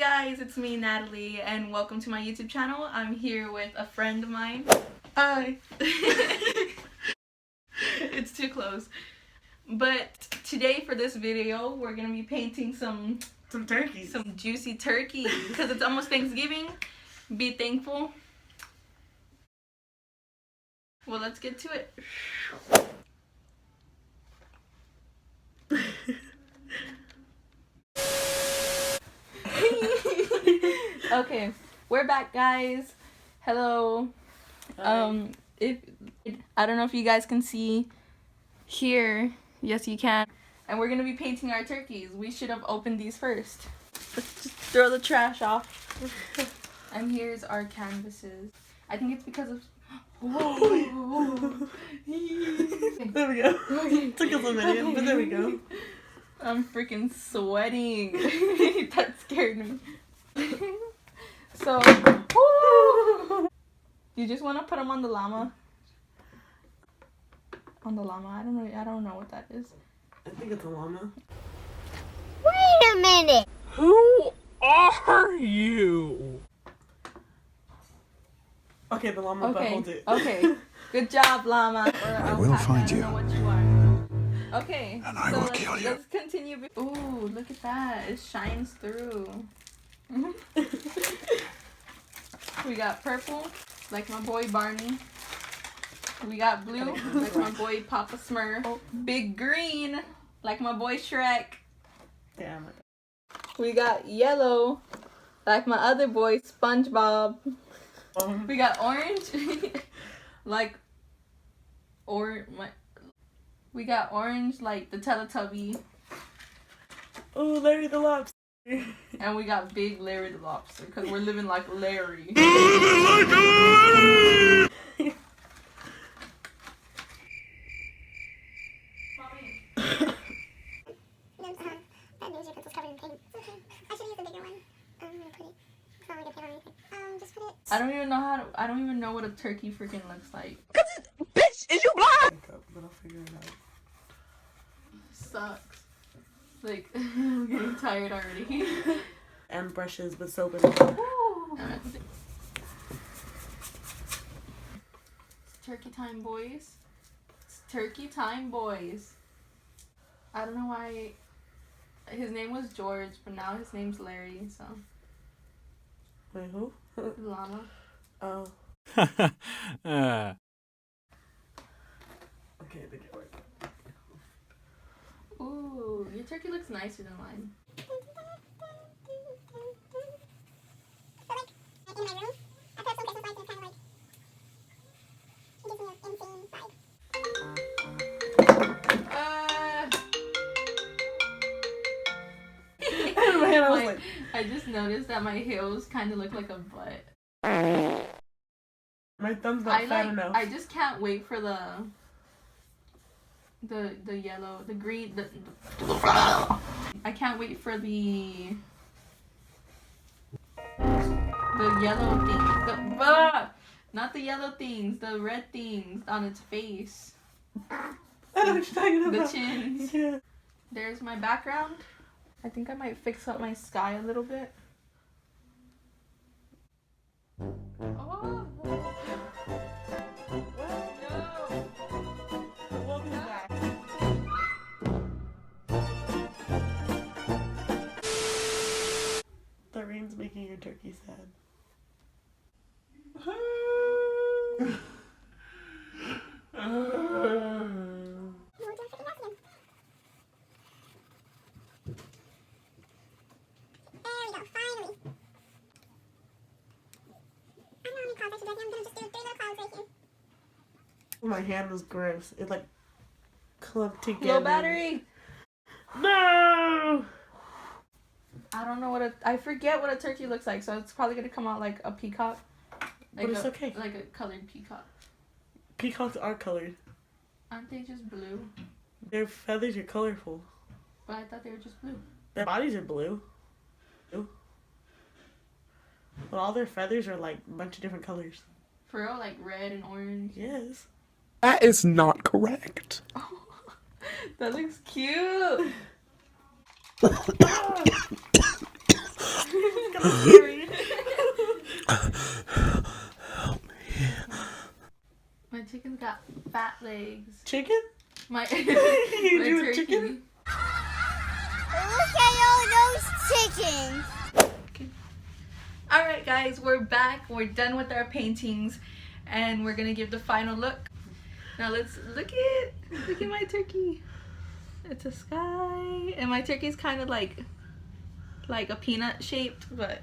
guys, it's me, Natalie, and welcome to my YouTube channel. I'm here with a friend of mine. Hi. It's too close. But today for this video, we're gonna be painting some turkeys. Some juicy turkeys because it's almost Thanksgiving. Be thankful. Well, let's get to it. Okay, we're back, guys. Hello. If I don't know if you guys can see here. Yes, you can. And we're gonna be painting our turkeys. We should have opened these first. Let's just throw the trash off. And here's our canvases. I think it's because of. Whoa. There we go. Okay. Took us a minute, but there we go. I'm freaking sweating. That scared me. So, you just want to put them on the llama? On the llama? I don't know what that is. I think it's a llama. Wait a minute. Who are you? Okay, the llama, but hold it. Okay. Good job, llama. Or I will find you. I don't know what you are. Okay. And I will kill you. Let's continue. Ooh, look at that. It shines through. We got purple, like my boy Barney. We got blue, like my boy Papa Smurf. Big green, like my boy Shrek. Damn it. We got yellow, like my other boy SpongeBob. We got orange, like we got orange like the Teletubby. Oh, Larry the Lobster. And we got big Larry the Lobster because we're living like Larry. I don't even know what a turkey freaking looks like. Bitch, is you blind? But I'll figure it out. Sucks. Like, I'm getting tired already. And brushes with soap and water. It's turkey time, boys. It's turkey time, boys. I don't know why his name was George, but now his name's Larry, so. Wait, who? Llama. Oh. uh. Okay, they get work. Ooh, your turkey looks nicer than mine. I just noticed that my heels kind of look like a butt. My thumb's not fat enough. I just can't wait for the yellow, the green, I can't wait for the yellow things. Not the yellow things, the red things on its face. I know what you're talking about. The chins. Yeah. There's my background. I think I might fix up my sky a little bit. Oh. The rain's making your turkey sad. My hand was gross. It like clumped together. Low battery. No. I don't know I forget what a turkey looks like, so it's probably gonna come out like a peacock. Like But it's okay. Like a colored peacock. Peacocks are colored. Aren't they just blue? Their feathers are colorful. But I thought they were just blue. Their bodies are blue. But all their feathers are like a bunch of different colors. For real, like red and orange. Yes. That is not correct. That looks cute. It's gonna scary. My chicken's got fat legs. Chicken? My, my You do a turkey. chicken? Look at all those chickens. Alright guys, we're back. We're done with our paintings and we're gonna give the final look. Now let's look at my turkey. It's a sky and my turkey's kind of like a peanut shaped, but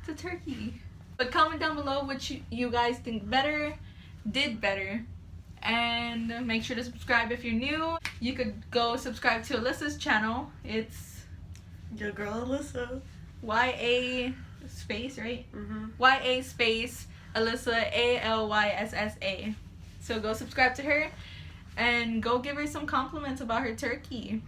it's a turkey. But comment down below what you guys think did better, and make sure to subscribe if you're new. You could go subscribe to Alyssa's channel. It's Your girl Alyssa. YA space, right? Mm-hmm. YA space Alyssa, ALYSSA. So go subscribe to her and go give her some compliments about her turkey.